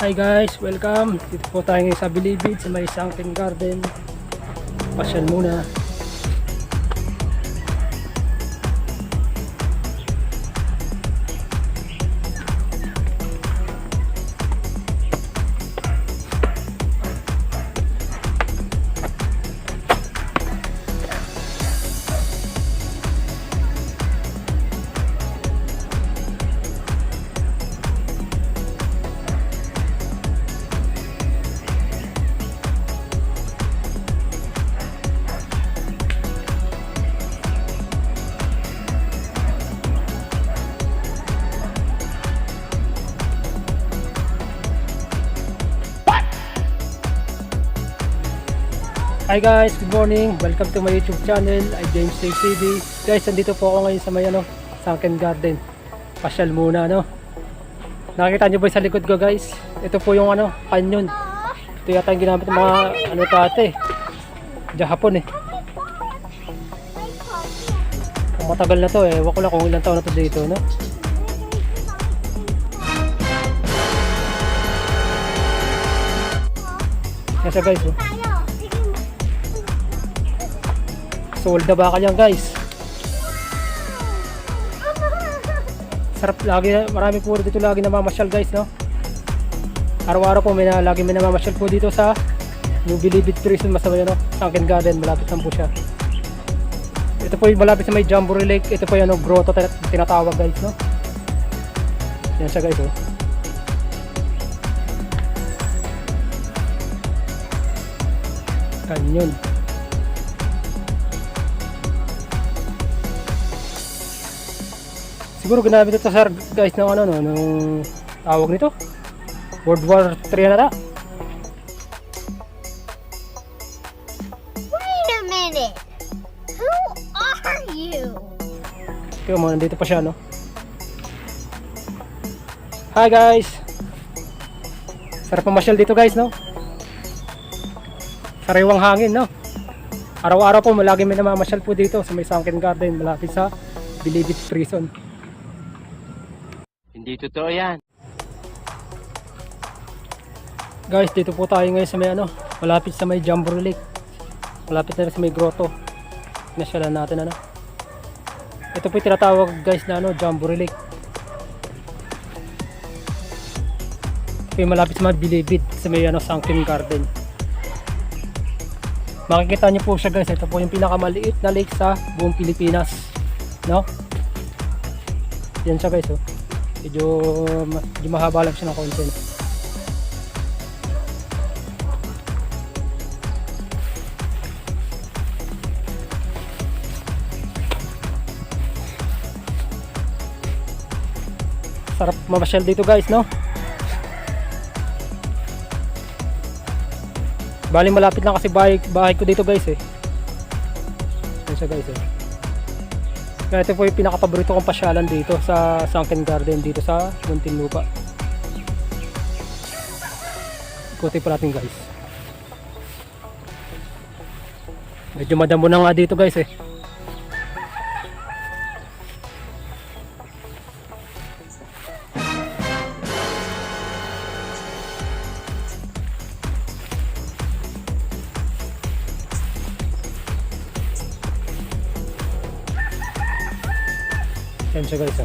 Hi guys, welcome. Dito po tayo ngayon sa Bilibid sa may Sunken Garden. Pasyal muna. Hi guys, good morning. Welcome to my YouTube channel. I'm James Dave TV. Guys, nandito po ako ngayon sa may Sunken Garden. Pasyal muna Nakikita niyo ba sa likod ko guys? Ito po yung canyon. Ito yata yung ginamit ng mga dati. Hapon Kung matagal na to ewan ko lang kung ilang taon na to dito Yan siya guys Sold na bakal yan guys. Sarap lagi, marami po dito lagi namamasyal guys Araw-araw po lagi may namamasyal po dito sa New Bilibid Prison masama Sunken Garden, malapit lang po siya. Ito po yung malapit sa may Jamboree Lake. Ito po yung grotto tinatawag guys Yan siya guys Canyon. Siguro ginamit ito sir guys ng nung tawag nito World War 3 na Wait a minute. Who are you? Kaya mo nandito pa siya Hi guys. Sarap pamasyal dito guys Sariwang hangin Araw-araw po malagi may namamasyal po dito sa may Sunken Garden malapit sa Bilibid Prison. Hindi totoo yan. Guys, dito po tayo ngayon sa may malapit sa may Jamboree Lake. Malapit na rin sa may grotto. Nasyalan natin Ito po yung tinatawag guys na Jamboree Lake. Ito yung malapit sa mga Bilibid sa may Sunken Garden. Makikita niyo po siya guys. Ito po yung pinakamaliit na lake sa buong Pilipinas. Yan siya guys Medyo mahaba lang siya ng konti Sarap mamasyal dito guys Bali malapit lang kasi bahay ko dito guys Yan siya guys Kaya ito po yung pinakapaborito kong pasyalan dito sa Sunken Garden dito sa Muntinlupa. Ikutin pa natin guys. Medyo madamo na nga dito guys Yan siya guys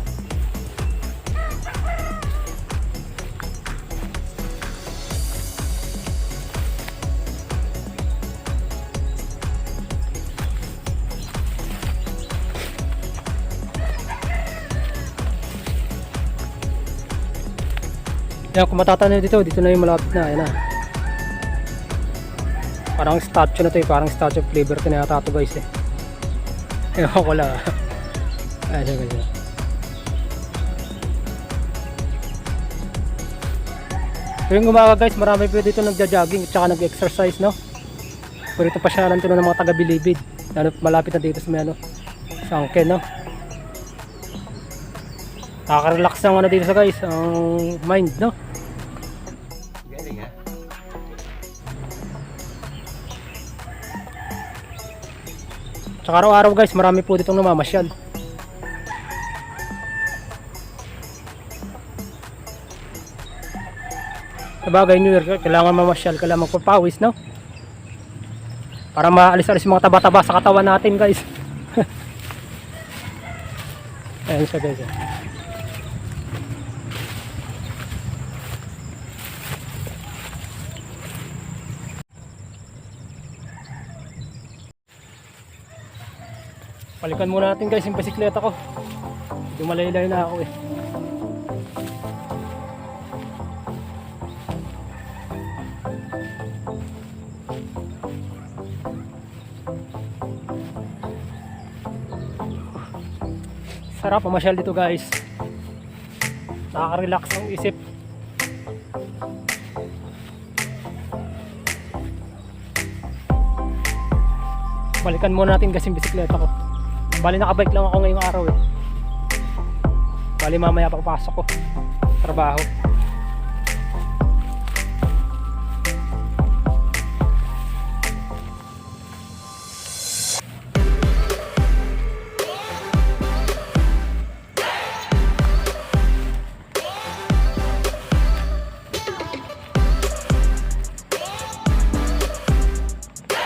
Yan, kung matatanaw dito na yung malapit na yan Parang statue na to parang Statue of Liberty na yata to guys Ewan ko lang Ayan siya guys Tuwing umaga guys, marami po dito nagja-jogging at saka nag-exercise Pero ito pasyalan to ng mga taga Bilibid. Malapit na dito sa may Sunken Nakaka-relax ng dito sa guys, ang mind Galing Tsaka araw-araw guys, marami po ditong namamasyal. Sabagay, New Year, kailangan mamasyal, kailangan magpapawis, no? Para maalis-alis yung mga taba-taba sa katawan natin, guys. Ayan siya, guys. Balikan muna natin, guys, yung bisikleta ko. Dumalaylay na ako eh. Sarap mamasyal dito, guys. Nakaka-relax ang isip. Balikan muna natin, guys, yung bisikleta ko. Bali nakabike lang ako ngayong araw eh. Bali mamaya papasok ko trabaho.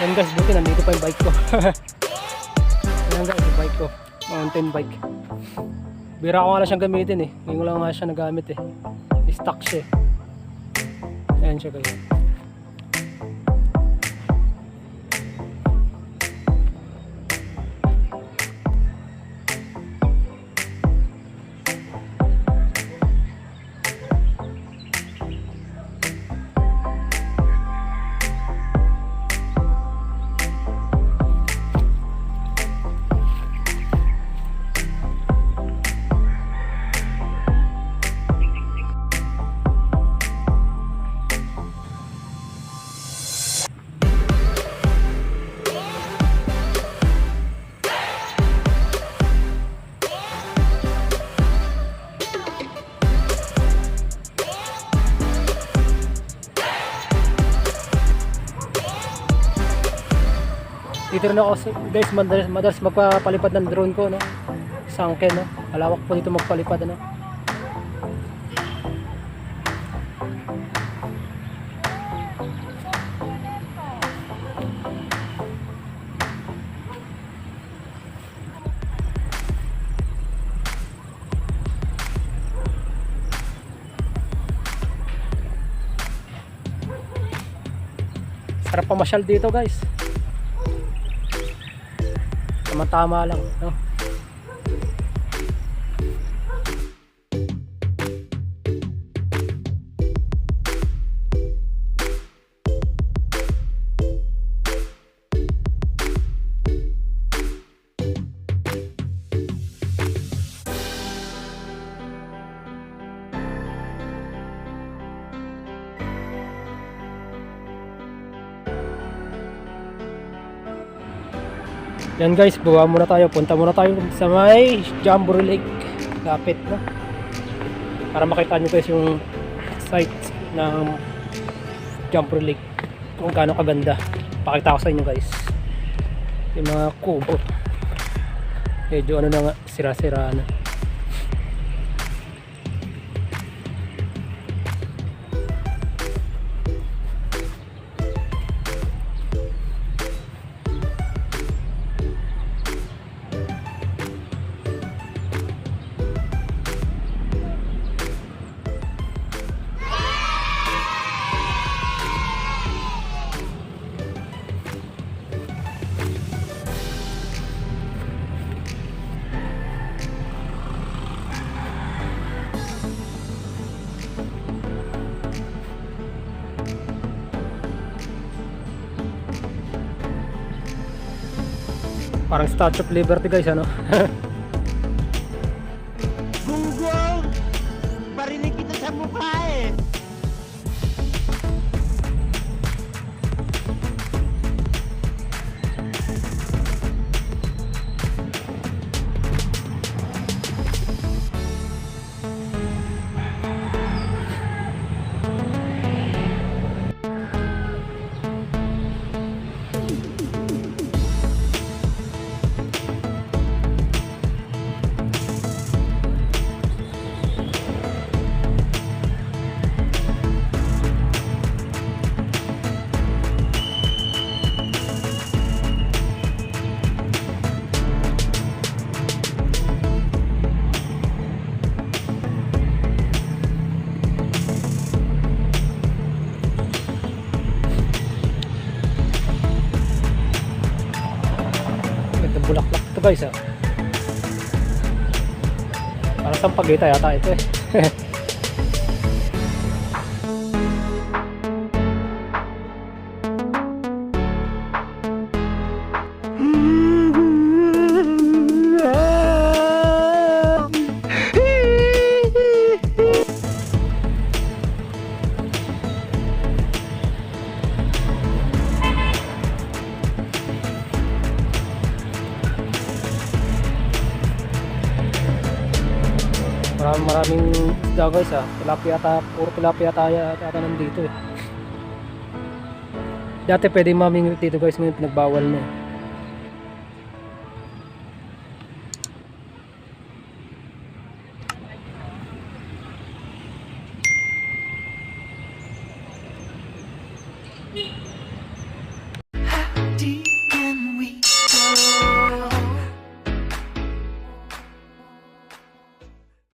Yan guys, buti nandito pa yung bike ko. Yan guys, yung bike ko, mountain bike. Bira ko nga lang siyang gamitin eh. Ngayon ko lang nga siya nagamit eh. Stock siya eh. Ayan siya guys. Dito rin ako guys, madalas magpapalipad ng drone ko, no? Sangken, no? Malawak po dito magpalipad, ano? Sarap pamasyal dito guys. Tama-tama lang, no? Yan guys, buwa muna tayo. Punta muna tayo sa may Jamboree Lake. Lapit, no? Para makita nyo guys yung site ng Jamboree Lake. Kung gaano kaganda. Pakita ko sa inyo guys. Yung mga kubo. Medyo ano na nga, sira-sira na. Parang Statue of Liberty guys, ano? Gunggong! Barinig kita sa mukha eh! guys ah. Parang sampagita yata ito eh. Maraming isda guys ah. Tilapia ata, puro tilapia ata nandito eh. Dati pwede mamingwit dito guys, ngayon pinagbawal na eh.